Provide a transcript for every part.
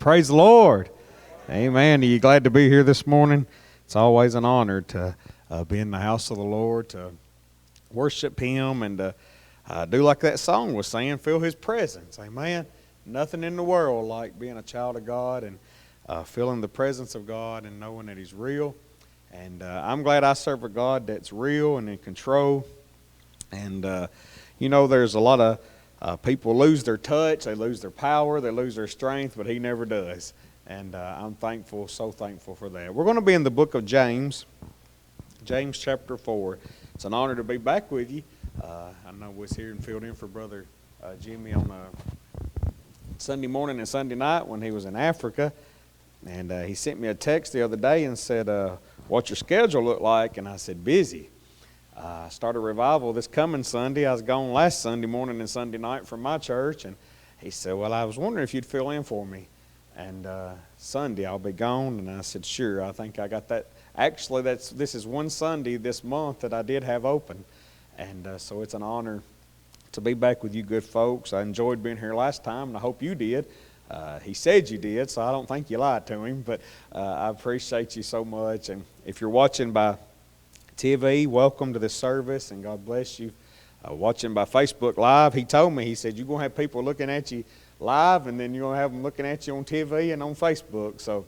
Praise the Lord. Amen. Are you glad to be here this morning? It's always an honor to be in the house of the Lord, to worship Him, and to do like that song was saying, feel His presence. Amen. Nothing in the world like being a child of God and feeling the presence of God and knowing that He's real. And I'm glad I serve a God that's real and in control. And, there's a lot of people lose their touch, they lose their power, they lose their strength, but He never does. And I'm thankful, so thankful for that. We're going to be in the book of James, James chapter 4. It's an honor to be back with you. I know I was here and filled in for Brother Jimmy on Sunday morning and Sunday night when he was in Africa. And he sent me a text the other day and said, what's your schedule look like? And I said, busy. I started revival this coming Sunday. I was gone last Sunday morning and Sunday night from my church. And he said, well, I was wondering if you'd fill in for me. And Sunday I'll be gone. And I said, sure, I think I got that. Actually, this is one Sunday this month that I did have open. And so it's an honor to be back with you good folks. I enjoyed being here last time, and I hope you did. He said you did, so I don't think you lied to him. But I appreciate you so much. And if you're watching by TV, welcome to this service, and God bless you. Watching by Facebook Live, he told me, he said, you're going to have people looking at you live, and then you're going to have them looking at you on TV and on Facebook. So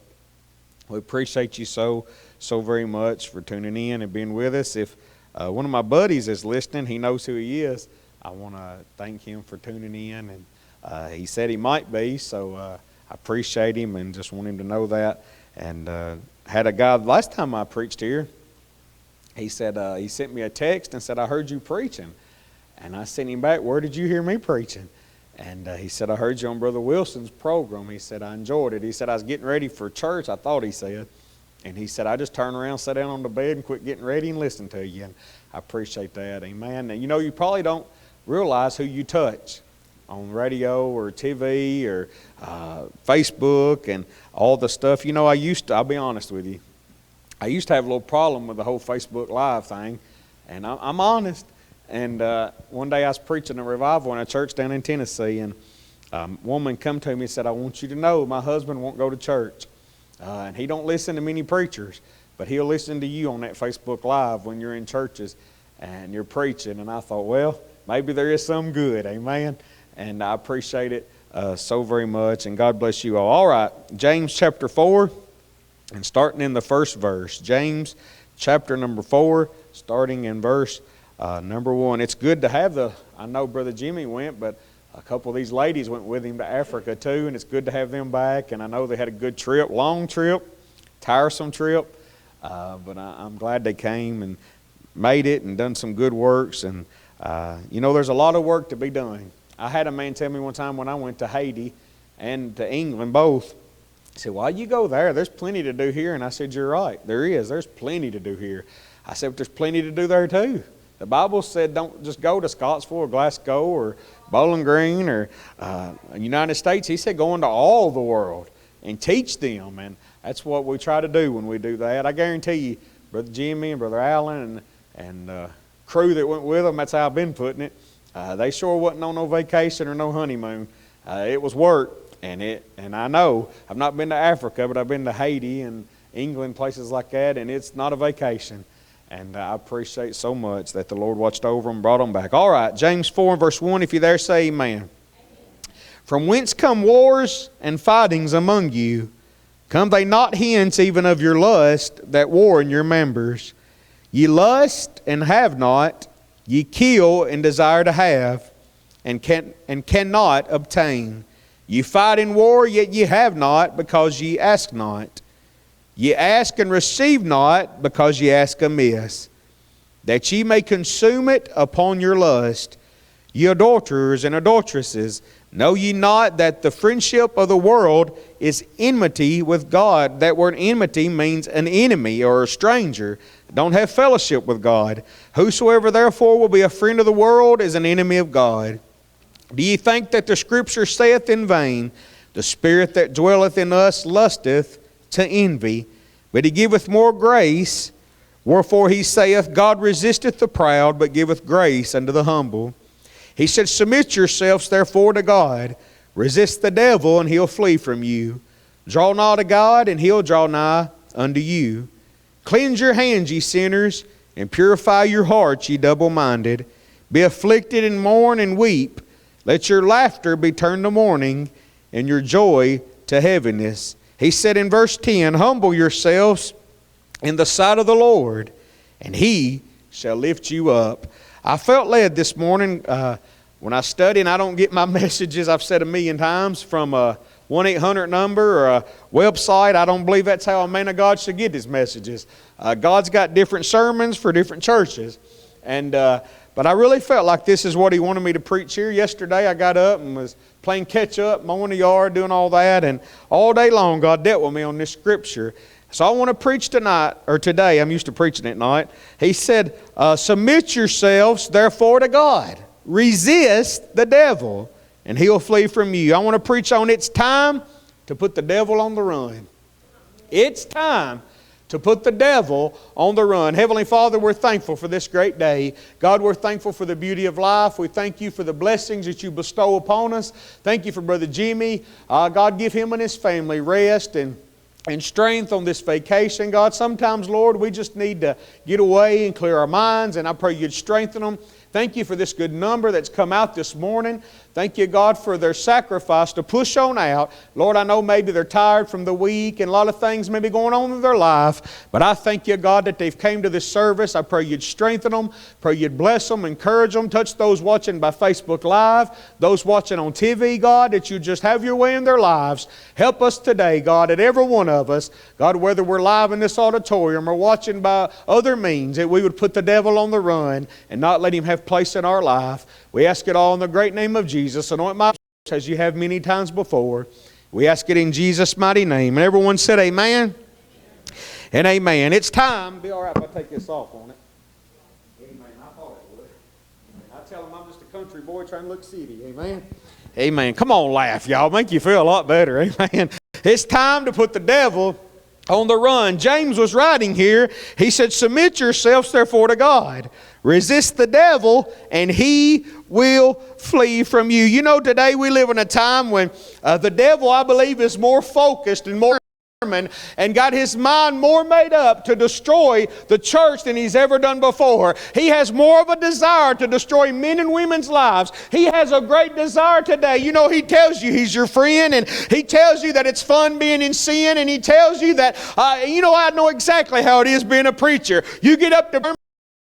we appreciate you so very much for tuning in and being with us. If one of my buddies is listening, he knows who he is. I want to thank him for tuning in, and he said he might be, so I appreciate him and just want him to know that. And had a guy, last time I preached here, he said, he sent me a text and said, I heard you preaching. And I sent him back, where did you hear me preaching? And he said, I heard you on Brother Wilson's program. He said, I enjoyed it. He said, I was getting ready for church, I thought he said. And he said, I just turned around, sat down on the bed, and quit getting ready and listened to you. And I appreciate that. Amen. And you probably don't realize who you touch on radio or TV or Facebook and all the stuff. I'll be honest with you, I used to have a little problem with the whole Facebook Live thing, and I'm honest. And one day I was preaching a revival in a church down in Tennessee, and a woman come to me and said, I want you to know my husband won't go to church. And he don't listen to many preachers, but he'll listen to you on that Facebook Live when you're in churches and you're preaching. And I thought, well, maybe there is some good, amen? And I appreciate it so very much, and God bless you all. All right, James chapter 4, and starting in the first verse. James chapter number 4, starting in verse number 1. It's good to have I know Brother Jimmy went, but a couple of these ladies went with him to Africa too, and it's good to have them back. And I know they had a good trip, long trip, tiresome trip, but I'm glad they came and made it and done some good works. And there's a lot of work to be done. I had a man tell me one time when I went to Haiti and to England both, he said, why you go there? There's plenty to do here. And I said, you're right, there is. There's plenty to do here. I said, but there's plenty to do there too. The Bible said don't just go to Scottsville or Glasgow or Bowling Green or United States. He said go into all the world and teach them. And that's what we try to do when we do that. I guarantee you, Brother Jimmy and Brother Allen and crew that went with them, that's how I've been putting it, they sure wasn't on no vacation or no honeymoon. It was work. And I know, I've not been to Africa, but I've been to Haiti and England, places like that, and it's not a vacation. And I appreciate so much that the Lord watched over them and brought them back. All right, James 4 verse 1, if you're there, say amen. Amen. From whence come wars and fightings among you? Come they not hence even of your lust that war in your members? Ye lust and have not, ye kill and desire to have, and cannot obtain. Ye fight in war, yet ye have not, because ye ask not. Ye ask and receive not, because ye ask amiss, that ye may consume it upon your lust. Ye adulterers and adulteresses, know ye not that the friendship of the world is enmity with God? That word enmity means an enemy or a stranger. Don't have fellowship with God. Whosoever therefore will be a friend of the world is an enemy of God. Do ye think that the Scripture saith in vain, the Spirit that dwelleth in us lusteth to envy, but He giveth more grace? Wherefore He saith, God resisteth the proud, but giveth grace unto the humble. He said, submit yourselves therefore to God. Resist the devil, and he'll flee from you. Draw nigh to God, and he'll draw nigh unto you. Cleanse your hands, ye sinners, and purify your hearts, ye double-minded. Be afflicted and mourn and weep. Let your laughter be turned to mourning, and your joy to heaviness. He said in verse 10, humble yourselves in the sight of the Lord, and he shall lift you up. I felt led this morning when I study, and I don't get my messages, I've said 1,000,000 times, from a 1-800 number or a website. I don't believe that's how a man of God should get his messages. God's got different sermons for different churches. But I really felt like this is what he wanted me to preach here. Yesterday I got up and was playing catch up, mowing the yard, doing all that, and all day long God dealt with me on this scripture. So I want to preach tonight, or today. I'm used to preaching at night. He said, submit yourselves therefore to God. Resist the devil, and he'll flee from you. I want to preach on it's time to put the devil on the run. It's time to put the devil on the run. Heavenly Father, we're thankful for this great day. God, we're thankful for the beauty of life. We thank you for the blessings that you bestow upon us. Thank you for Brother Jimmy. God, give him and his family rest and strength on this vacation. God, sometimes, Lord, we just need to get away and clear our minds, and I pray you'd strengthen them. Thank you for this good number that's come out this morning. Thank you, God, for their sacrifice to push on out. Lord, I know maybe they're tired from the week and a lot of things may be going on in their life. But I thank you, God, that they've came to this service. I pray you'd strengthen them. Pray you'd bless them, encourage them. Touch those watching by Facebook Live, those watching on TV, God, that you just have your way in their lives. Help us today, God, at every one of us. God, whether we're live in this auditorium or watching by other means, that we would put the devil on the run and not let him have place in our life. We ask it all in the great name of Jesus. Anoint my lips as you have many times before. We ask it in Jesus' mighty name. And everyone said amen and amen. It's time. Be all right if I take this off on it. Amen. I thought it would. I tell them I'm just a country boy trying to look city. Amen. Amen. Come on, laugh, y'all. Make you feel a lot better. Amen. It's time to put the devil on the run. James was writing here. He said, submit yourselves therefore to God. Resist the devil, and he will flee from you. You know, today we live in a time when the devil, I believe, is more focused and more determined and got his mind more made up to destroy the church than he's ever done before. He has more of a desire to destroy men and women's lives. He has a great desire today. You know, he tells you he's your friend, and he tells you that it's fun being in sin, and he tells you that, I know exactly how it is being a preacher. You get up to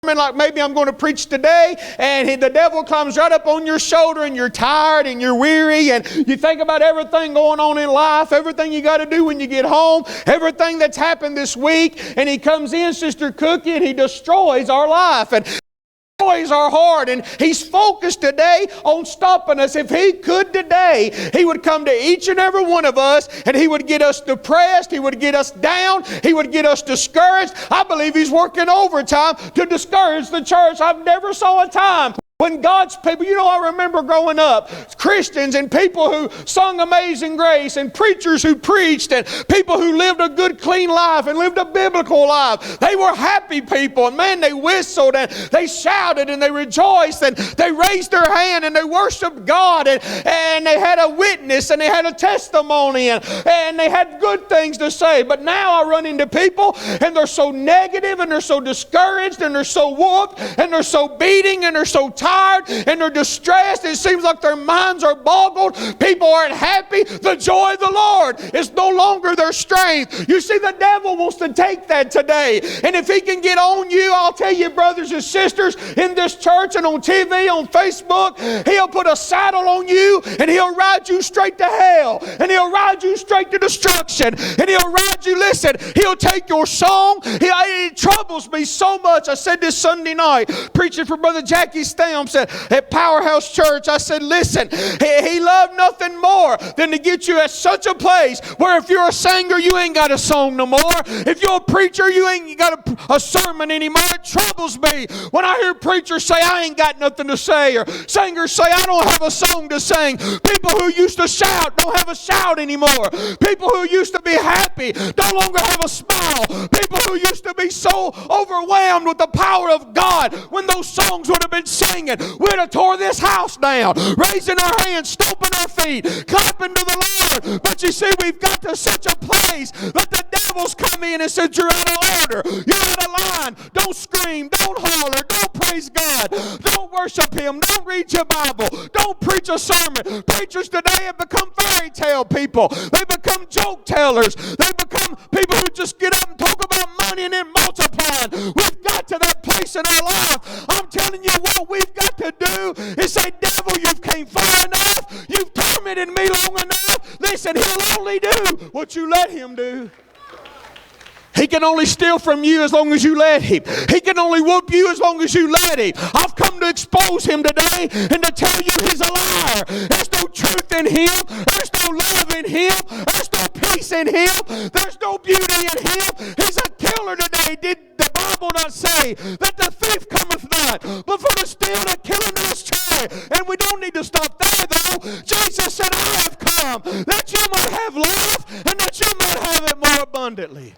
like maybe I'm going to preach today, and the devil comes right up on your shoulder, and you're tired and you're weary, and you think about everything going on in life, everything you got to do when you get home, everything that's happened this week, and he comes in, Sister Cookie, and he destroys our life and destroys our heart, and he's focused today on stopping us. If he could today, he would come to each and every one of us, and he would get us depressed, he would get us down, he would get us discouraged. I believe he's working overtime to discourage the church. I've never saw a time when God's people, I remember growing up, Christians and people who sung Amazing Grace and preachers who preached and people who lived a good, clean life and lived a biblical life. They were happy people, and man, they whistled and they shouted and they rejoiced and they raised their hand and they worshiped God, and they had a witness and they had a testimony and they had good things to say. But now I run into people and they're so negative and they're so discouraged and they're so whooped and they're so beating and they're so tired and they're distressed. It seems like their minds are boggled. People aren't happy. The joy of the Lord is no longer their strength. You see, the devil wants to take that today. And if he can get on you, I'll tell you, brothers and sisters, in this church and on TV, on Facebook, he'll put a saddle on you and he'll ride you straight to hell. And he'll ride you straight to destruction. And he'll ride you, listen, he'll take your song. It troubles me so much. I said this Sunday night, preaching for Brother Jackie Stamps at Powerhouse Church. I said, listen, he loved nothing more than to get you at such a place where if you're a singer, you ain't got a song no more. If you're a preacher, you ain't got a sermon anymore. It troubles me when I hear preachers say, I ain't got nothing to say, or singers say, I don't have a song to sing. People who used to shout don't have a shout anymore. People who used to be happy no longer have a smile. People who used to be so overwhelmed with the power of God when those songs would have been singing, singing, we'd have tore this house down, raising our hands, stomping our feet, clapping to the Lord. But you see, we've got to such a place that the devil's come in and said, you're out of order, you're out of line. Don't scream, don't holler, don't praise God, don't worship Him, don't read your Bible, don't preach a sermon. Preachers today have become fairy tale people. They become joke tellers. They become people who just get up and talk about money and then multiplying. We've got to that place in our life. I'm telling you, what we've got to do is say, devil, you've came far enough. You've tormented me long enough. Listen, he'll only do what you let him do. He can only steal from you as long as you let him. He can only whoop you as long as you let him. I've come to expose him today and to tell you he's a liar. There's no truth in him. There's no love in him. There's no peace in him. There's no beauty in him. He's a killer today. Did the Bible not say that the thief cometh not, but for to steal, to kill, and to destroy? And we don't need to stop there, though. Jesus said, I have come that you might have life and that you might have it more abundantly.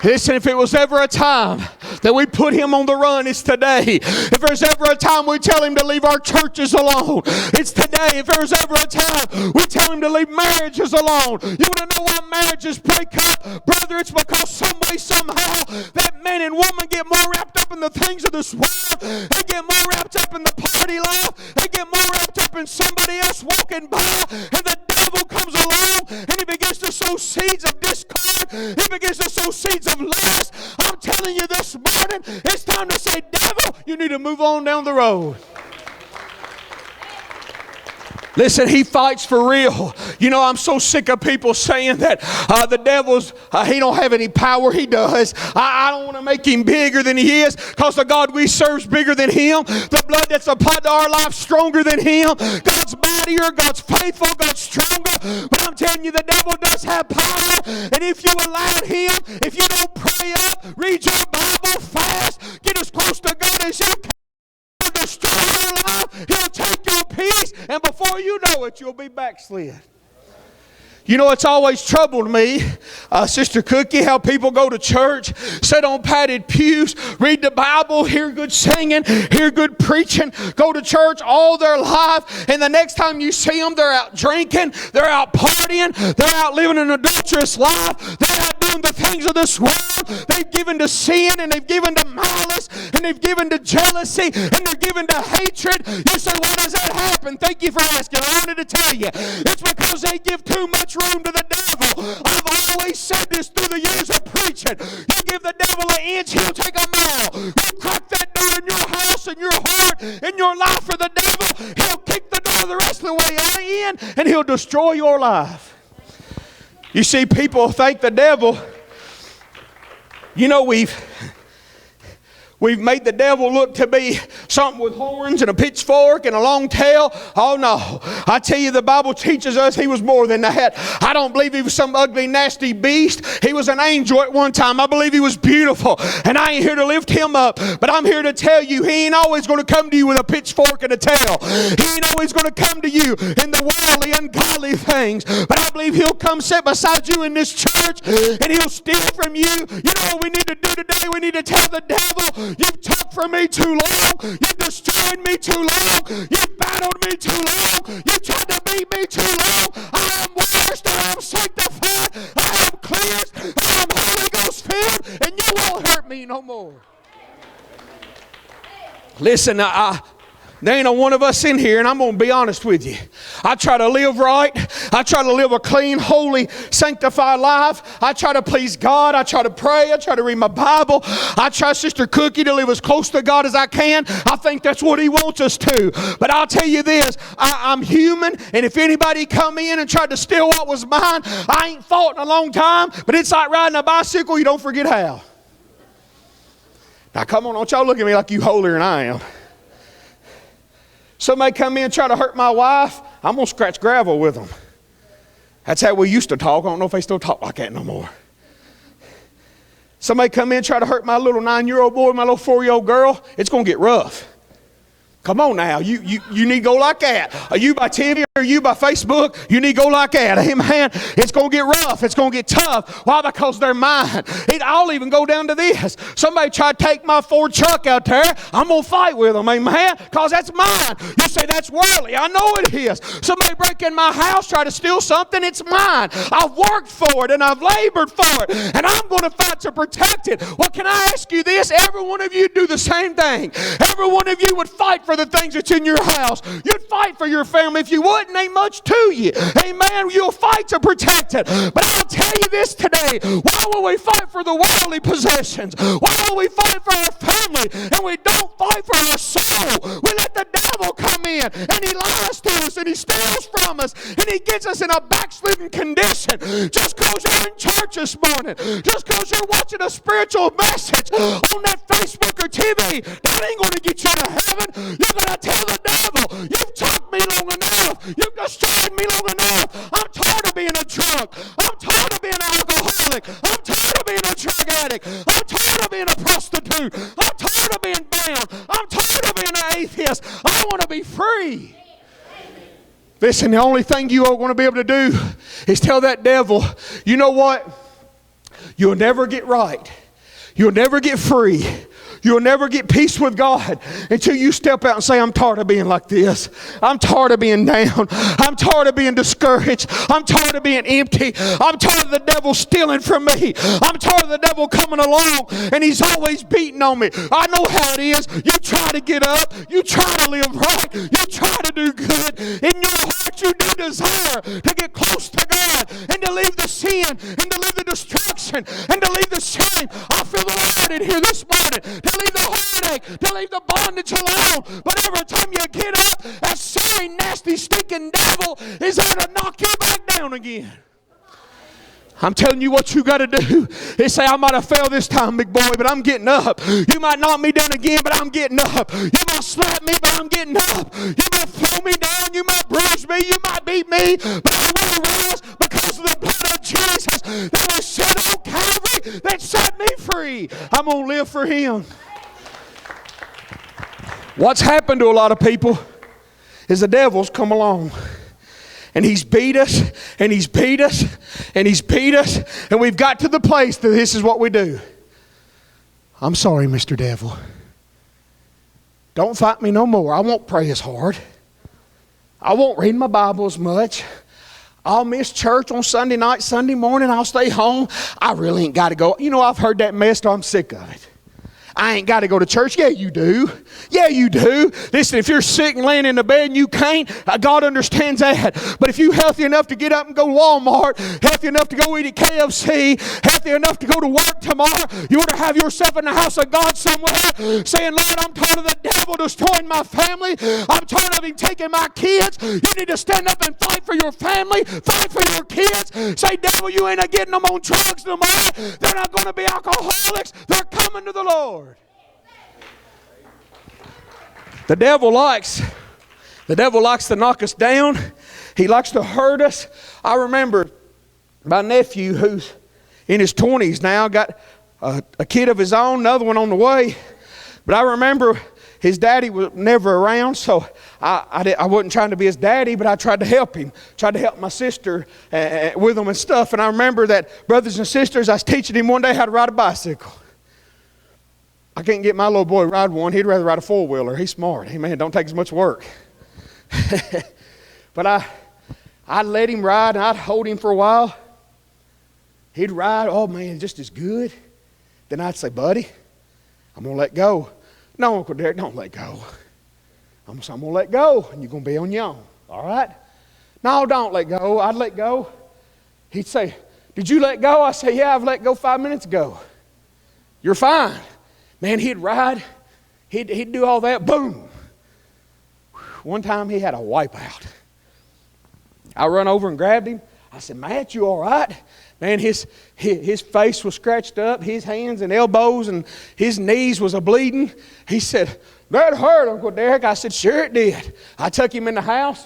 Listen, if it was ever a time that we put him on the run, it's today. If there's ever a time we tell him to leave our churches alone, it's today. If there's ever a time we tell him to leave marriages alone. You want to know why marriages break up? Brother, it's because some way, somehow, that man and woman get more wrapped up in the things of this world. They get more wrapped up in the party life. They get more wrapped up in somebody else walking by. And the devil comes along and he begins to sow seeds of discord. He begins to sow seeds of lust. I'm telling you this morning, it's time to say, devil, you need to move on down the road. Listen, he fights for real. You know, I'm so sick of people saying that the devil's, he don't have any power. He does. I don't want to make him bigger than he is, because the God we serve is bigger than him. The blood that's applied to our life stronger than him. God's mightier, God's faithful, God's stronger. But I'm telling you, the devil does have power. And if you allow him, if you don't pray up, read your Bible fast, get as close to God as you can, destroy your life, he'll take your peace, and before you know it, you'll be backslid. You know, it's always troubled me, Sister Cookie, how people go to church, sit on padded pews, read the Bible, hear good singing, hear good preaching, go to church all their life, and the next time you see them, they're out drinking, they're out partying, they're out living an adulterous life, they're out doing the things of this world. They've given to sin, and they've given to malice, and they've given to jealousy, and they're given to hatred. You say, why does that happen? Thank you for asking. I wanted to tell you. It's because they give too much room to the devil. I've always said this through the years of preaching. You give the devil an inch, he'll take a mile. You crack that door in your house, in your heart, in your life for the devil, he'll kick the door the rest of the way in, and he'll destroy your life. You see, people thank the devil. You know, we've made the devil look to be something with horns and a pitchfork and a long tail. Oh no. I tell you, the Bible teaches us he was more than that. I don't believe he was some ugly, nasty beast. He was an angel at one time. I believe he was beautiful. And I ain't here to lift him up, but I'm here to tell you, he ain't always going to come to you with a pitchfork and a tail. He ain't always going to come to you in the worldly, ungodly things. But I believe he'll come sit beside you in this church and he'll steal from you. You know what we need to do today? We need to tell the devil, you've took from me too long. You've destroyed me too long. You've battled me too long. You tried to beat me too long. I am washed. I am sanctified. I am cleansed. I am Holy Ghost filled. And you won't hurt me no more. Listen, there ain't a one of us in here, and I'm going to be honest with you. I try to live right. I try to live a clean, holy, sanctified life. I try to please God. I try to pray. I try to read my Bible. I try, Sister Cookie, to live as close to God as I can. I think that's what He wants us to. But I'll tell you this, I'm human, and if anybody come in and tried to steal what was mine, I ain't fought in a long time, but it's like riding a bicycle. You don't forget how. Now, come on, don't y'all look at me like you holier than I am. Somebody come in and try to hurt my wife, I'm going to scratch gravel with them. That's how we used to talk. I don't know if they still talk like that no more. Somebody come in and try to hurt my little 9-year-old boy, my little 4-year-old girl, it's going to get rough. Come on now, you need to go like that. Are you by TV or you by Facebook? You need to go like that. Amen. It's going to get rough. It's going to get tough. Why? Because they're mine. I'll even go down to this. Somebody try to take my Ford truck out there. I'm going to fight with them. Amen. Because that's mine. You say that's worldly. I know it is. Somebody break in my house, try to steal something. It's mine. I've worked for it and I've labored for it. And I'm going to fight to protect it. Well, can I ask you this? Every one of you do the same thing. Every one of you would fight for the things that's in your house. You'd fight for your family. If you wouldn't, ain't much to you. Amen. You'll fight to protect it. But I'll tell you this today. Why will we fight for the worldly possessions? Why will we fight for our family and we don't fight for our soul? We let the devil come in and he lies to us and he steals from us and he gets us in a backslidden condition. Just because you're in church this morning, just because you're watching a spiritual message on that Facebook or TV, that ain't going to get you to heaven. You're going to tell the devil, you've talked me long enough. You've destroyed me long enough. I'm tired of being a drunk. I'm tired of being an alcoholic. I'm tired of being a drug addict. I'm tired of being a prostitute. I'm tired of being bound. I'm tired of being an atheist. I want to be free. Listen, the only thing you are going to be able to do is tell that devil, you know what? You'll never get right. You'll never get free. You'll never get peace with God until you step out and say, I'm tired of being like this. I'm tired of being down. I'm tired of being discouraged. I'm tired of being empty. I'm tired of the devil stealing from me. I'm tired of the devil coming along and he's always beating on me. I know how it is. You try to get up. You try to live right. You try to do good. In your heart you do desire to get close to God and to leave the sin and to leave the destruction and to leave the shame. I feel the Lord in here this morning. To leave the heartache, to leave the bondage alone. But every time you get up, that same nasty, stinking devil is there to knock you back down again. I'm telling you what you got to do. They say, I might have failed this time, big boy, but I'm getting up. You might knock me down again, but I'm getting up. You might slap me, but I'm getting up. You might throw me down. You might bruise me. You might beat me. But I will rise because of the blood of Jesus that was shed on Calvary that set me free. I'm going to live for Him. What's happened to a lot of people is the devil's come along. And he's beat us, and he's beat us, and he's beat us, and we've got to the place that this is what we do. I'm sorry, Mr. Devil. Don't fight me no more. I won't pray as hard. I won't read my Bible as much. I'll miss church on Sunday night, Sunday morning. I'll stay home. I really ain't got to go. You know, I've heard that mess, so I'm sick of it. I ain't got to go to church. Yeah, you do. Yeah, you do. Listen, if you're sick and laying in the bed and you can't, God understands that. But if you're healthy enough to get up and go to Walmart, healthy enough to go eat at KFC, healthy enough to go to work tomorrow, you ought to have yourself in the house of God somewhere saying, Lord, I'm tired of the devil destroying my family. I'm tired of him taking my kids. You need to stand up and fight for your family, fight for your kids. Say, devil, you ain't getting them on drugs no more. They're not going to be alcoholics. They're coming to the Lord. The devil likes to knock us down. He likes to hurt us. I remember my nephew, who's in his 20s now, got a kid of his own, another one on the way. But I remember his daddy was never around, so I wasn't trying to be his daddy, but I tried to help him. Tried to help my sister with him and stuff. And I remember that, brothers and sisters, I was teaching him one day how to ride a bicycle. I can't get my little boy to ride one. He'd rather ride a four-wheeler. He's smart. Hey, man, don't take as much work. But I'd let him ride, and I'd hold him for a while. He'd ride, oh, man, just as good. Then I'd say, buddy, I'm going to let go. No, Uncle Derek, don't let go. I'm going to let go, and you're going to be on your own. All right? No, don't let go. I'd let go. He'd say, did you let go? I say, yeah, I've let go 5 minutes ago. You're fine. Man, he'd ride, he'd do all that, boom. One time he had a wipeout. I run over and grabbed him. I said, Matt, you all right? Man, his face was scratched up, his hands and elbows and his knees was a-bleeding. He said, that hurt, Uncle Derek. I said, sure it did. I took him in the house,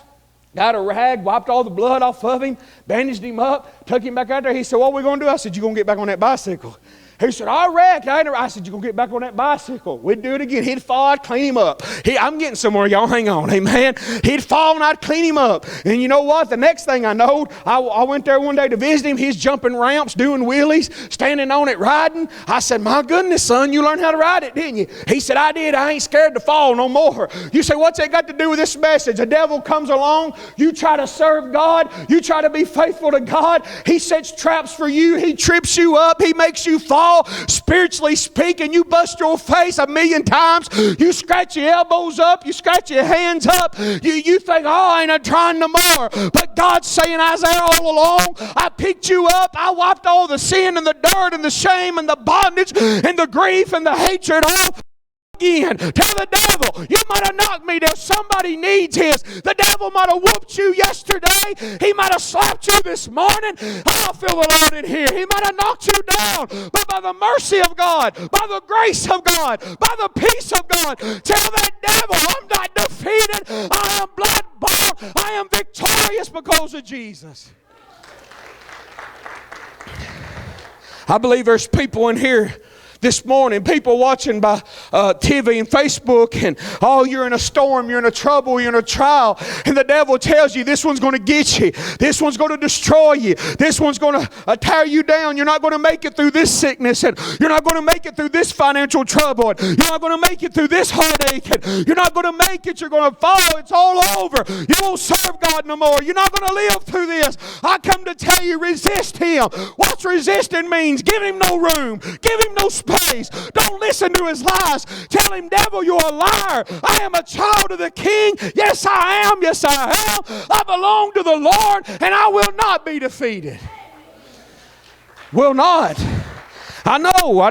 got a rag, wiped all the blood off of him, bandaged him up, took him back out there. He said, what are we going to do? I said, you going to get back on that bicycle? He said, I reckon. I said, you going to get back on that bicycle? We'd do it again. He'd fall, I'd clean him up. I'm getting somewhere, y'all. Hang on. Amen. He'd fall and I'd clean him up. And you know what? The next thing I know, I went there one day to visit him. He's jumping ramps, doing wheelies, standing on it, riding. I said, my goodness, son, you learned how to ride it, didn't you? He said, I did. I ain't scared to fall no more. You say, what's that got to do with this message? The devil comes along. You try to serve God. You try to be faithful to God. He sets traps for you. He trips you up. He makes you fall. Spiritually speaking, you bust your face 1,000,000 times. You scratch your elbows up. You scratch your hands up. You think, oh, I ain't trying no more. But God's saying, I was there all along. I picked you up. I wiped all the sin and the dirt and the shame and the bondage and the grief and the hatred off. Again, tell the devil, you might have knocked me down. Somebody needs his. The devil might have whooped you yesterday. He might have slapped you this morning. I feel the Lord in here. He might have knocked you down. But by the mercy of God, by the grace of God, by the peace of God, tell that devil, I'm not defeated. I am blood-bought. I am victorious because of Jesus. I believe there's people in here this morning, people watching by TV and Facebook, and oh, you're in a storm, you're in a trouble, you're in a trial, and the devil tells you this one's going to get you, this one's going to destroy you, this one's going to tear you down, you're not going to make it through this sickness, and you're not going to make it through this financial trouble, and you're not going to make it through this heartache, and you're not going to make it, you're going to fall, it's all over, you won't serve God no more, you're not going to live through this. I come to tell you, resist him. What's resisting means? Give him no room, give him no space. Don't listen to his lies. Tell him, devil, you're a liar. I am a child of the King. Yes, I am. Yes, I am. I belong to the Lord, and I will not be defeated. Will not. I know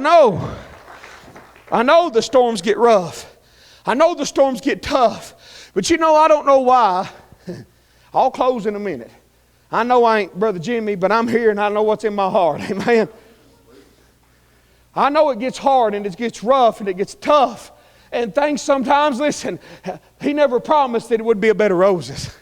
the storms get rough. I know the storms get tough. But you know, I don't know why. I'll close in a minute. I know I ain't Brother Jimmy, but I'm here and I know what's in my heart. Amen. I know it gets hard and it gets rough and it gets tough. And things sometimes, listen, he never promised that it would be a bed of roses.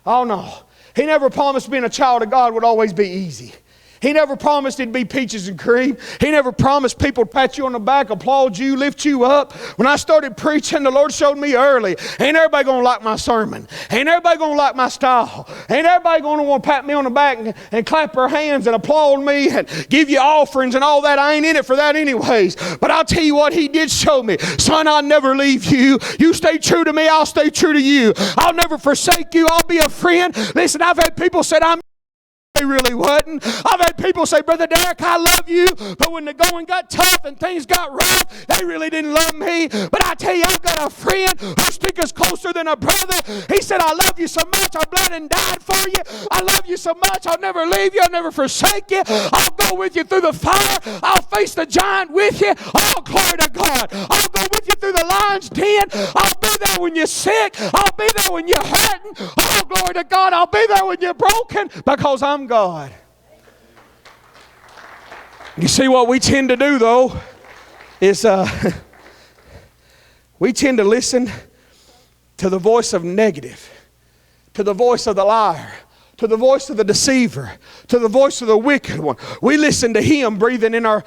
Oh no. He never promised being a child of God would always be easy. He never promised it'd be peaches and cream. He never promised people to pat you on the back, applaud you, lift you up. When I started preaching, the Lord showed me early, ain't everybody going to like my sermon. Ain't everybody going to like my style. Ain't everybody going to want to pat me on the back and clap their hands and applaud me and give you offerings and all that. I ain't in it for that anyways. But I'll tell you what, he did show me. Son, I'll never leave you. You stay true to me, I'll stay true to you. I'll never forsake you. I'll be a friend. Listen, I've had people say, they really wasn't. I've had people say, Brother Derek, I love you. But when the going got tough and things got rough, they really didn't love me. But I tell you, I've got a friend who sticks closer than a brother. He said, I love you so much. I bled and died for you. I love you so much. I'll never leave you. I'll never forsake you. I'll go with you through the fire. I'll face the giant with you. Oh, glory to God. I'll go with you through the lion's den. I'll be there when you're sick. I'll be there when you're hurting. Oh, glory to God. I'll be there when you're broken because I'm God. You see, what we tend to do though is we tend to listen to the voice of negative, to the voice of the liar, to the voice of the deceiver, to the voice of the wicked one. We listen to him breathing in our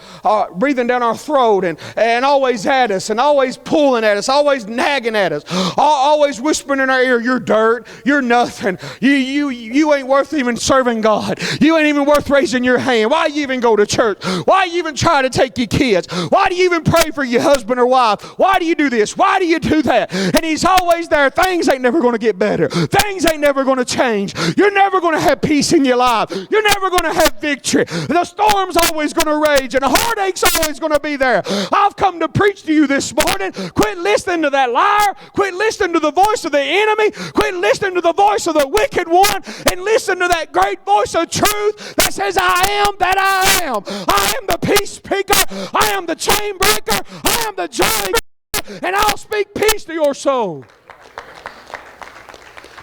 breathing down our throat and always at us and always pulling at us, always nagging at us, always whispering in our ear, you're dirt, you're nothing, you ain't worth even serving God, you ain't even worth raising your hand, why you even go to church, why you even try to take your kids, why do you even pray for your husband or wife, why do you do this, why do you do that? And he's always there. Things ain't never going to get better, things ain't never going to change, you're never going to have peace in your life, you're never going to have victory, the storm's always going to rage and the heartache's always going to be there. I've come to preach to you this morning. Quit listening to that liar, quit listening to the voice of the enemy, quit listening to the voice of the wicked one, and listen to that great voice of truth that says, I am that I am. I am the peace speaker, I am the chain breaker, I am the joy breaker, and I'll speak peace to your soul.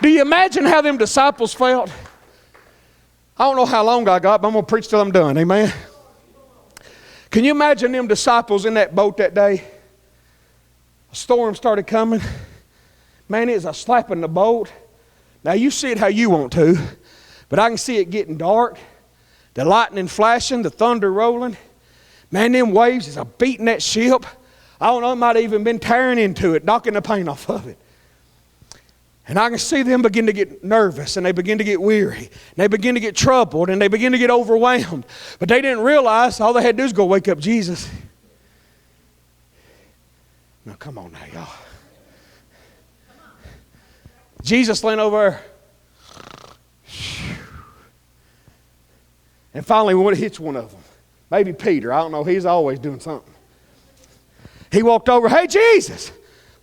Do you imagine how them disciples felt? I don't know how long I got, but I'm going to preach till I'm done. Amen. Can you imagine them disciples in that boat that day? A storm started coming. Man, it was a slapping the boat. Now you see it how you want to, but I can see it getting dark. The lightning flashing, the thunder rolling. Man, them waves is a beating that ship. I don't know, it might have even been tearing into it, knocking the paint off of it. And I can see them begin to get nervous, and they begin to get weary, and they begin to get troubled, and they begin to get overwhelmed. But they didn't realize all they had to do is go wake up Jesus. Now, come on now, y'all. Jesus leaned over there. And finally, when it hits one of them, maybe Peter, I don't know, he's always doing something. He walked over, hey, Jesus,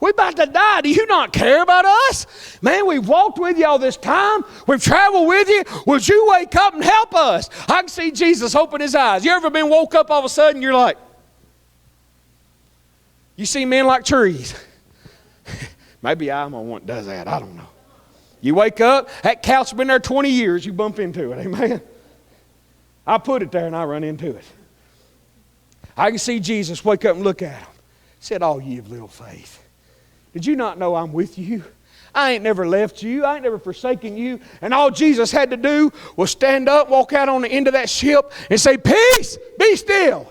we're about to die. Do you not care about us? Man, we've walked with you all this time. We've traveled with you. Would you wake up and help us? I can see Jesus open his eyes. You ever been woke up all of a sudden, you're like, you see men like trees. Maybe I'm the one that does that. I don't know. You wake up, that couch's been there 20 years, you bump into it. Amen. I put it there and I run into it. I can see Jesus wake up and look at him. Said, oh, ye of little faith. Did you not know I'm with you? I ain't never left you. I ain't never forsaken you. And all Jesus had to do was stand up, walk out on the end of that ship and say, peace, be still.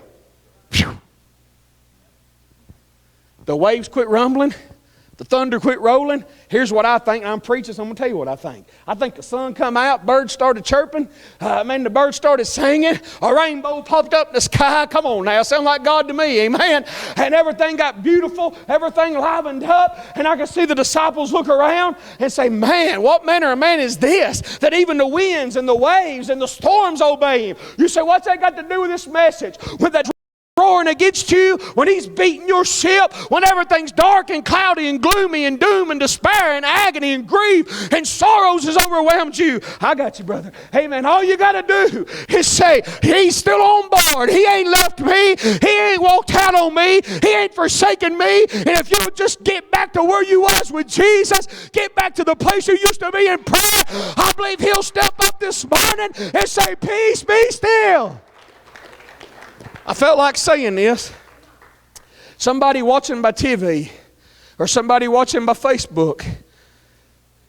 Phew. The waves quit rumbling. The thunder quit rolling. Here's what I think. I'm preaching, so I'm going to tell you what I think. I think the sun come out, birds started chirping. The birds started singing. A rainbow popped up in the sky. Come on now, sound like God to me, amen. And everything got beautiful. Everything livened up. And I could see the disciples look around and say, man, what manner of man is this? That even the winds and the waves and the storms obey him. You say, what's that got to do with this message? When that roaring against you, when he's beating your ship, when everything's dark and cloudy and gloomy and doom and despair and agony and grief and sorrows has overwhelmed you. I got you, brother. Amen. All you got to do is say, he's still on board. He ain't left me. He ain't walked out on me. He ain't forsaken me. And if you would just get back to where you was with Jesus, get back to the place you used to be in prayer, I believe he'll step up this morning and say, peace, be still. I felt like saying this. Somebody watching by TV or somebody watching by Facebook,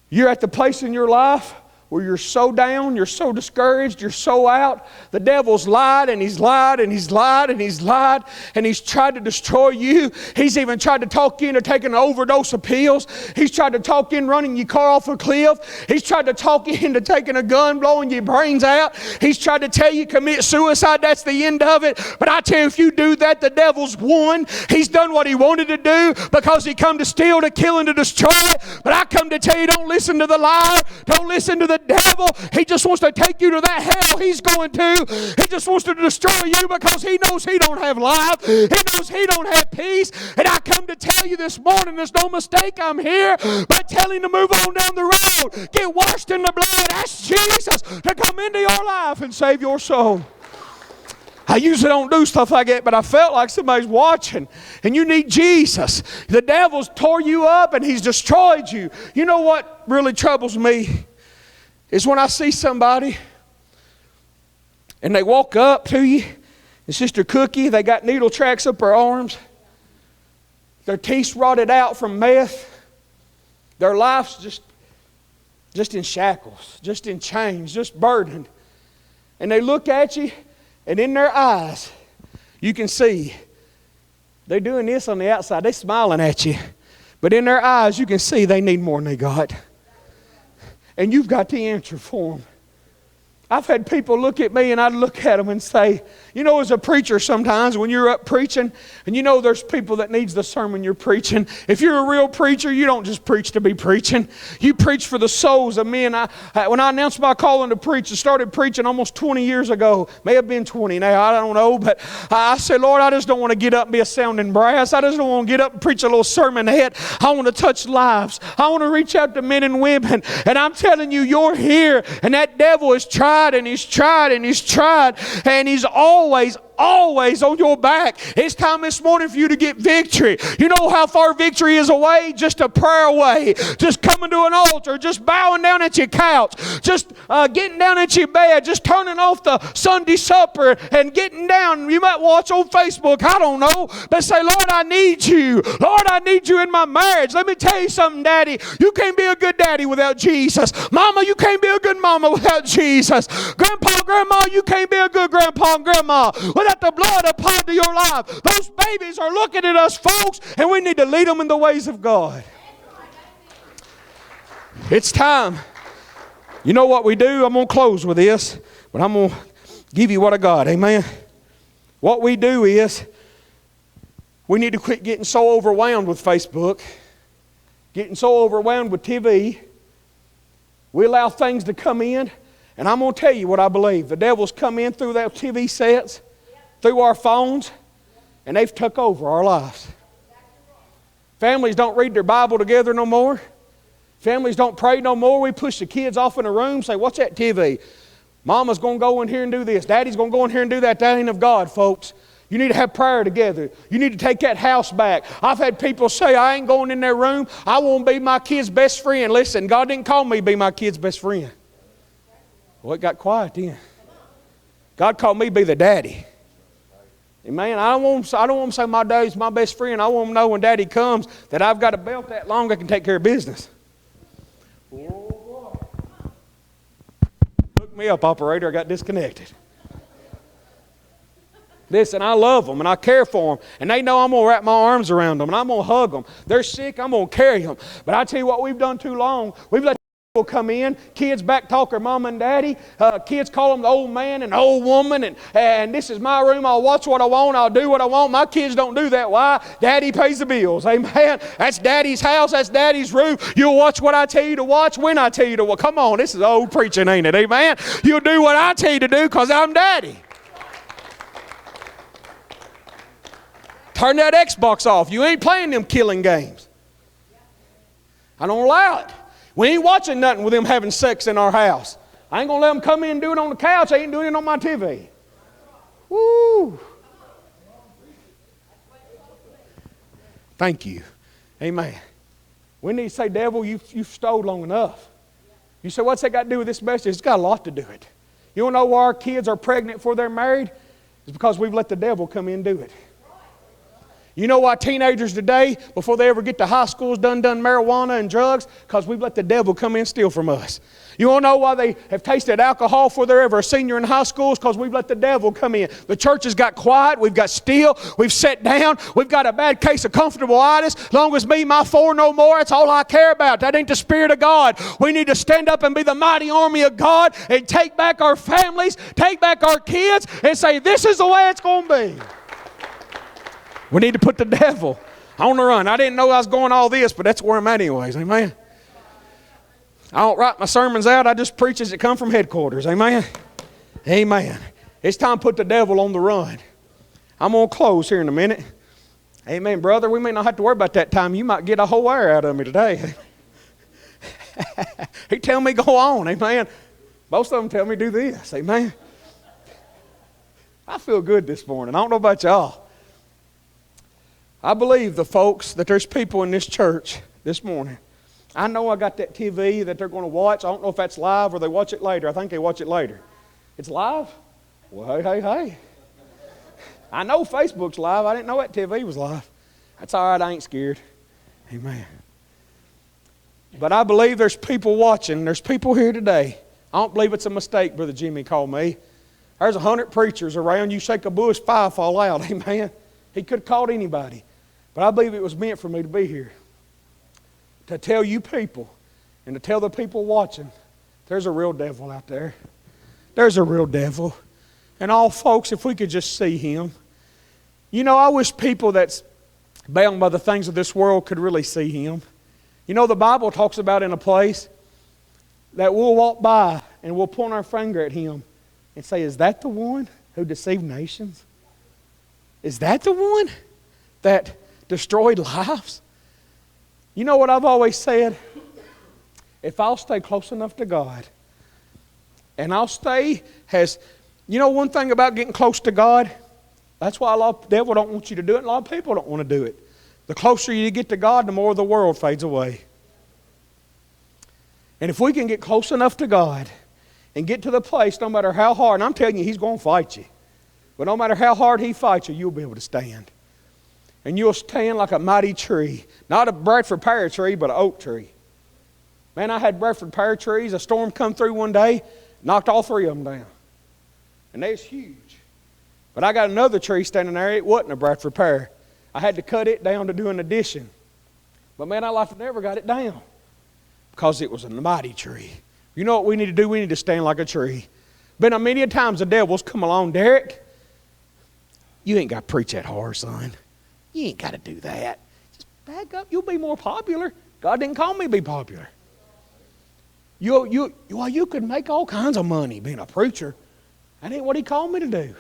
you're at the place in your life where you're so down, you're so discouraged, you're so out. The devil's lied and he's lied and he's lied and he's lied and he's tried to destroy you. He's even tried to talk you into taking an overdose of pills. He's tried to talk you in running your car off a cliff. He's tried to talk you into taking a gun, blowing your brains out. He's tried to tell you commit suicide. That's the end of it. But I tell you, if you do that, the devil's won. He's done what he wanted to do because he come to steal, to kill, and to destroy. But I come to tell you, don't listen to the liar. Don't listen to the devil. He just wants to take you to that hell he's going to. He just wants to destroy you because he knows he don't have life. He knows he don't have peace. And I come to tell you this morning, there's no mistake I'm here by telling you to move on down the road. Get washed in the blood. Ask Jesus to come into your life and save your soul. I usually don't do stuff like that, but I felt like somebody's watching and you need Jesus. The devil's tore you up and he's destroyed you. You know what really troubles me? Is when I see somebody and they walk up to you, and Sister Cookie, they got needle tracks up their arms. Their teeth rotted out from meth. Their life's just in shackles, just in chains, just burdened. And they look at you, and in their eyes, you can see they're doing this on the outside. They're smiling at you. But in their eyes, you can see they need more than they got. And you've got the answer for them. I've had people look at me and I'd look at them and say, you know, as a preacher sometimes when you're up preaching, and you know there's people that needs the sermon you're preaching. If you're a real preacher, you don't just preach to be preaching. You preach for the souls of men. When I announced my calling to preach, I started preaching almost 20 years ago. May have been 20 now, I don't know. But I said, Lord, I just don't want to get up and be a sounding brass. I just don't want to get up and preach a little sermonette. I want to touch lives. I want to reach out to men and women. And I'm telling you, you're here. And that devil has tried and he's tried and he's tried. And he's always always on your back. It's time this morning for you to get victory. You know how far victory is away? Just a prayer away. Just coming to an altar. Just bowing down at your couch. Just getting down at your bed. Just turning off the Sunday supper and getting down. You might watch on Facebook. I don't know. But say, Lord, I need you. Lord, I need you in my marriage. Let me tell you something, Daddy. You can't be a good daddy without Jesus. Mama, you can't be a good mama without Jesus. Grandpa, grandma, you can't be a good grandpa and grandma without the blood applied to your life. Those babies are looking at us, folks, and we need to lead them in the ways of God. It's time. You know what we do? I'm going to close with this, but I'm going to give you what I got. Amen. What we do is we need to quit getting so overwhelmed with Facebook, getting so overwhelmed with TV. We allow things to come in, and I'm going to tell you what I believe. The devil's come in through their TV sets, through our phones, and they've took over our lives. Families don't read their Bible together no more. Families don't pray no more. We push the kids off in a room, say, what's that TV? Mama's going to go in here and do this. Daddy's going to go in here and do that. That ain't of God, folks. You need to have prayer together. You need to take that house back. I've had people say, I ain't going in their room. I won't be my kid's best friend. Listen, God didn't call me to be my kid's best friend. Well, it got quiet then. God called me to be the daddy. Amen. I don't want to say my daddy's my best friend. I want to know when Daddy comes that I've got a belt that long I can take care of business. Hook me up, operator. I got disconnected. Listen, I love them and I care for them. And they know I'm going to wrap my arms around them and I'm going to hug them. They're sick, I'm going to carry them. But I tell you what we've done too long. We've let people come in. Kids backtalk their mom and daddy. Kids call them the old man and the old woman. And this is my room. I'll watch what I want. I'll do what I want. My kids don't do that. Why? Daddy pays the bills. Amen. That's Daddy's house. That's Daddy's room. You'll watch what I tell you to watch when I tell you to watch. Come on. This is old preaching, ain't it? Amen. You'll do what I tell you to do because I'm Daddy. Turn that Xbox off. You ain't playing them killing games. I don't allow it. We ain't watching nothing with them having sex in our house. I ain't going to let them come in and do it on the couch. They ain't doing it on my TV. Woo. Thank you. Amen. We need to say, devil, you've stole long enough. You say, what's that got to do with this message? It's got a lot to do with it. You want to know why our kids are pregnant before they're married? It's because we've let the devil come in and do it. You know why teenagers today, before they ever get to high schools, done marijuana and drugs? Because we've let the devil come in and steal from us. You want to know why they have tasted alcohol before they're ever a senior in high school? It's because we've let the devil come in. The church has got quiet. We've got still. We've sat down. We've got a bad case of comfortable-itis. As long as me, my four, no more, that's all I care about. That ain't the Spirit of God. We need to stand up and be the mighty army of God and take back our families, take back our kids, and say, this is the way it's going to be. We need to put the devil on the run. I didn't know I was going all this, but that's where I'm at anyways. Amen. I don't write my sermons out. I just preach as it come from headquarters. Amen. Amen. It's time to put the devil on the run. I'm going to close here in a minute. Amen, brother. We may not have to worry about that time. You might get a whole hour out of me today. He tell me go on. Amen. Most of them tell me do this. Amen. I feel good this morning. I don't know about y'all. I believe the folks that there's people in this church this morning. I know I got that TV that they're going to watch. I don't know if that's live or they watch it later. I think they watch it later. It's live? Well, hey. I know Facebook's live. I didn't know that TV was live. That's all right. I ain't scared. Amen. But I believe there's people watching. There's people here today. I don't believe it's a mistake, Brother Jimmy called me. There's 100 preachers around. You shake a bush, 5 fall out. Amen. He could have called anybody. But I believe it was meant for me to be here. To tell you people and to tell the people watching, there's a real devil out there. There's a real devil. And all folks, if we could just see him. You know, I wish people that's bound by the things of this world could really see him. You know, the Bible talks about in a place that we'll walk by and we'll point our finger at him and say, is that the one who deceived nations? Is that the one that destroyed lives? You know what I've always said? If I'll stay close enough to God, and I'll stay you know one thing about getting close to God? That's why the devil don't want you to do it, and a lot of people don't want to do it. The closer you get to God, the more the world fades away. And if we can get close enough to God and get to the place, no matter how hard, and I'm telling you, He's going to fight you. But no matter how hard He fights you, you'll be able to stand. And you'll stand like a mighty tree. Not a Bradford pear tree, but an oak tree. Man, I had Bradford pear trees. A storm come through one day, knocked all three of them down. And they was huge. But I got another tree standing there. It wasn't a Bradford pear. I had to cut it down to do an addition. But man, I like to never got it down. Because it was a mighty tree. You know what we need to do? We need to stand like a tree. Been on many times the devil's come along. Derek, you ain't got to preach that hard, son. You ain't got to do that. Just back up. You'll be more popular. God didn't call me to be popular. You could make all kinds of money being a preacher. That ain't what He called me to do.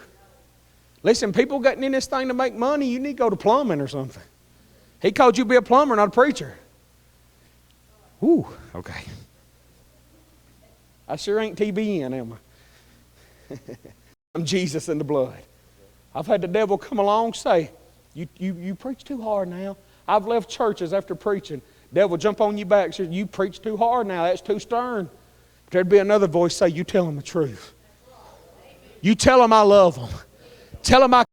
Listen, people getting in this thing to make money, you need to go to plumbing or something. He called you to be a plumber, not a preacher. Ooh, okay. I sure ain't TBN, am I? I'm Jesus in the blood. I've had the devil come along and say, you preach too hard now. I've left churches after preaching. Devil jump on your back and say, you preach too hard now. That's too stern. But there'd be another voice say, you tell them the truth. You tell them I love them. Tell them I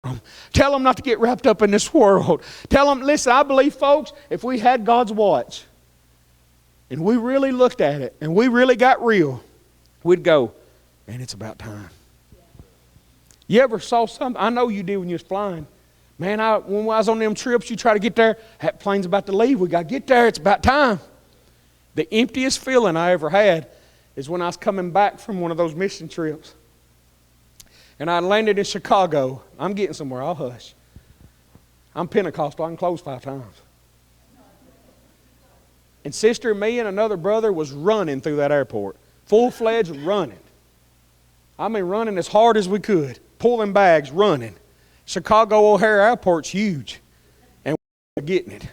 them. Tell them not to get wrapped up in this world. Tell them, listen, I believe, folks, if we had God's watch and we really looked at it and we really got real, we'd go, man, it's about time. You ever saw something? I know you did when you was flying. Man, when I was on them trips, you try to get there, that plane's about to leave. We got to get there. It's about time. The emptiest feeling I ever had is when I was coming back from one of those mission trips. And I landed in Chicago. I'm getting somewhere. I'll hush. I'm Pentecostal. I can close 5 times. And sister, me and another brother was running through that airport. Full-fledged running. I mean running as hard as we could. Pulling bags, running. Chicago O'Hare Airport's huge. And we were getting it.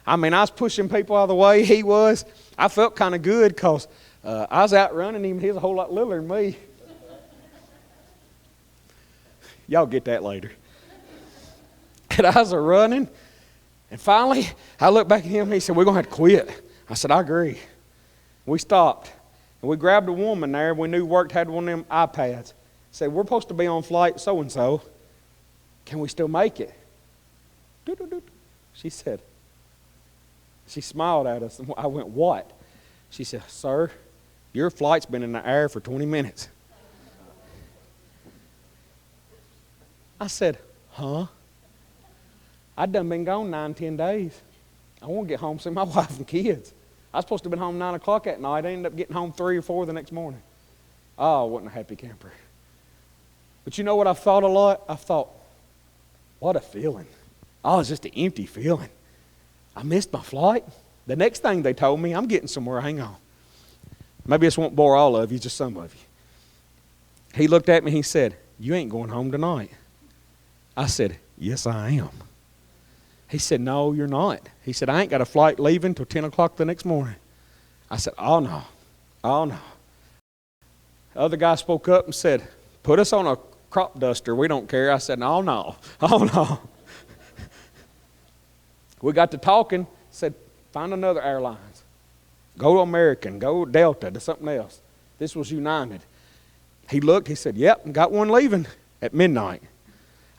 I mean, I was pushing people out of the way. He was. I felt kind of good because I was out running him. He was a whole lot littler than me. Y'all get that later. And I was running. And finally, I looked back at him and he said, we're going to have to quit. I said, I agree. We stopped. And we grabbed a woman there we knew worked, had one of them iPads. Said, we're supposed to be on flight so-and-so. Can we still make it? She said, she smiled at us. I went, what? She said, sir, your flight's been in the air for 20 minutes. I said, huh? I'd done been gone 9-10 days. I want to get home, see my wife and kids. I was supposed to have been home 9 o'clock that night. I ended up getting home 3 or 4 the next morning. Oh, I wasn't a happy camper. But you know what I thought a lot? I thought, what a feeling. Oh, it's just an empty feeling. I missed my flight. The next thing they told me, I'm getting somewhere, hang on. Maybe this won't bore all of you, just some of you. He looked at me, he said, you ain't going home tonight. I said, yes, I am. He said, no, you're not. He said, I ain't got a flight leaving till 10 o'clock the next morning. I said, oh, no. Oh, no. The other guy spoke up and said, put us on a crop duster. We don't care. I said, no, no. Oh, no. We got to talking. Said, find another airlines. Go to American. Go Delta to something else. This was United. He looked. He said, yep, got one leaving at midnight.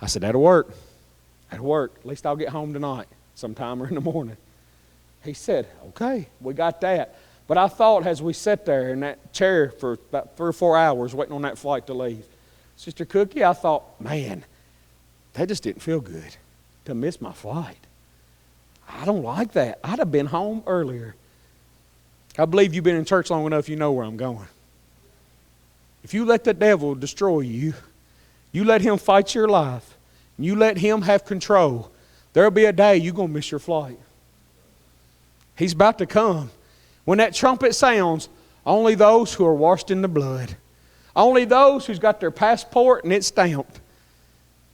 I said, that'll work. That'll work. At least I'll get home tonight sometime or in the morning. He said, okay, we got that. But I thought as we sat there in that chair for about 3 or 4 hours waiting on that flight to leave, Sister Cookie, I thought, man, that just didn't feel good to miss my flight. I don't like that. I'd have been home earlier. I believe you've been in church long enough, you know where I'm going. If you let the devil destroy you, you let him fight your life, and you let him have control, there'll be a day you're going to miss your flight. He's about to come. When that trumpet sounds, only those who are washed in the blood, only those who's got their passport and it's stamped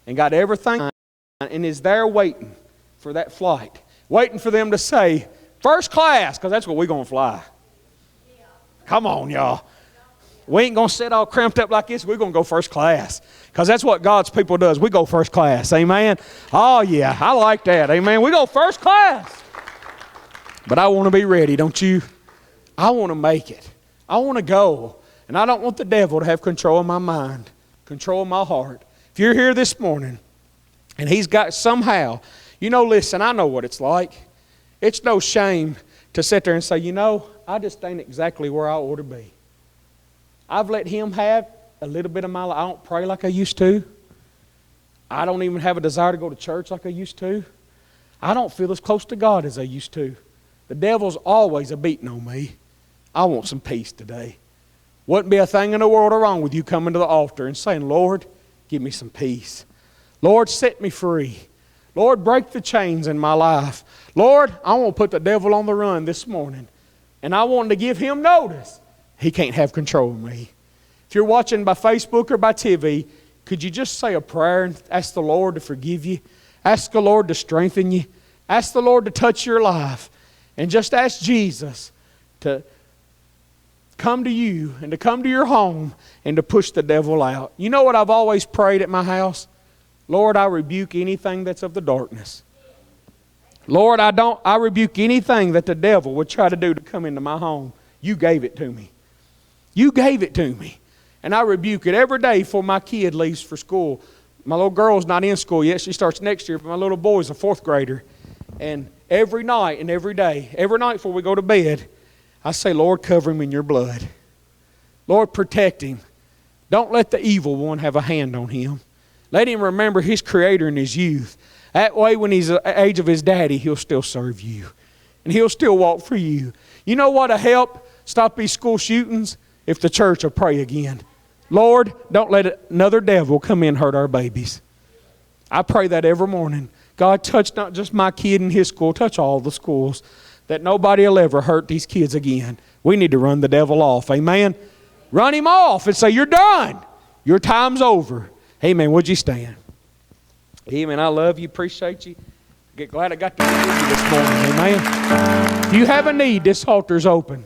and got everything and is there waiting for that flight, waiting for them to say, first class, because that's what we're going to fly. Come on, y'all. We ain't going to sit all cramped up like this. We're going to go first class. Because that's what God's people does. We go first class. Amen. Oh, yeah. I like that. Amen. We go first class. But I want to be ready, don't you? I want to make it. I want to go. And I don't want the devil to have control of my mind, control of my heart. If you're here this morning and he's got somehow, listen, I know what it's like. It's no shame to sit there and say, I just ain't exactly where I ought to be. I've let him have a little bit of my life. I don't pray like I used to. I don't even have a desire to go to church like I used to. I don't feel as close to God as I used to. The devil's always a beating on me. I want some peace today. Wouldn't be a thing in the world wrong with you coming to the altar and saying, Lord, give me some peace. Lord, set me free. Lord, break the chains in my life. Lord, I want to put the devil on the run this morning. And I want to give him notice. He can't have control of me. If you're watching by Facebook or by TV, could you just say a prayer and ask the Lord to forgive you? Ask the Lord to strengthen you. Ask the Lord to touch your life. And just ask Jesus to come to you and to come to your home and to push the devil out. You know what I've always prayed at my house? Lord, I rebuke anything that's of the darkness. Lord, I rebuke anything that the devil would try to do to come into my home. You gave it to me. You gave it to me. And I rebuke it every day before my kid leaves for school. My little girl's not in school yet. She starts next year. But my little boy's a 4th grader. And every night and every day, every night before we go to bed, I say, Lord, cover him in your blood. Lord, protect him. Don't let the evil one have a hand on him. Let him remember his Creator in his youth. That way, when he's the age of his daddy, he'll still serve you. And he'll still walk for you. You know what'll help stop these school shootings? If the church will pray again. Lord, don't let another devil come in and hurt our babies. I pray that every morning. God, touch not just my kid in his school, touch all the schools. That nobody will ever hurt these kids again. We need to run the devil off. Amen? Run him off and say, you're done. Your time's over. Amen. Would you stand? Amen. I love you. Appreciate you. Get glad I got to be with you this morning. Amen. If you have a need, this altar's open.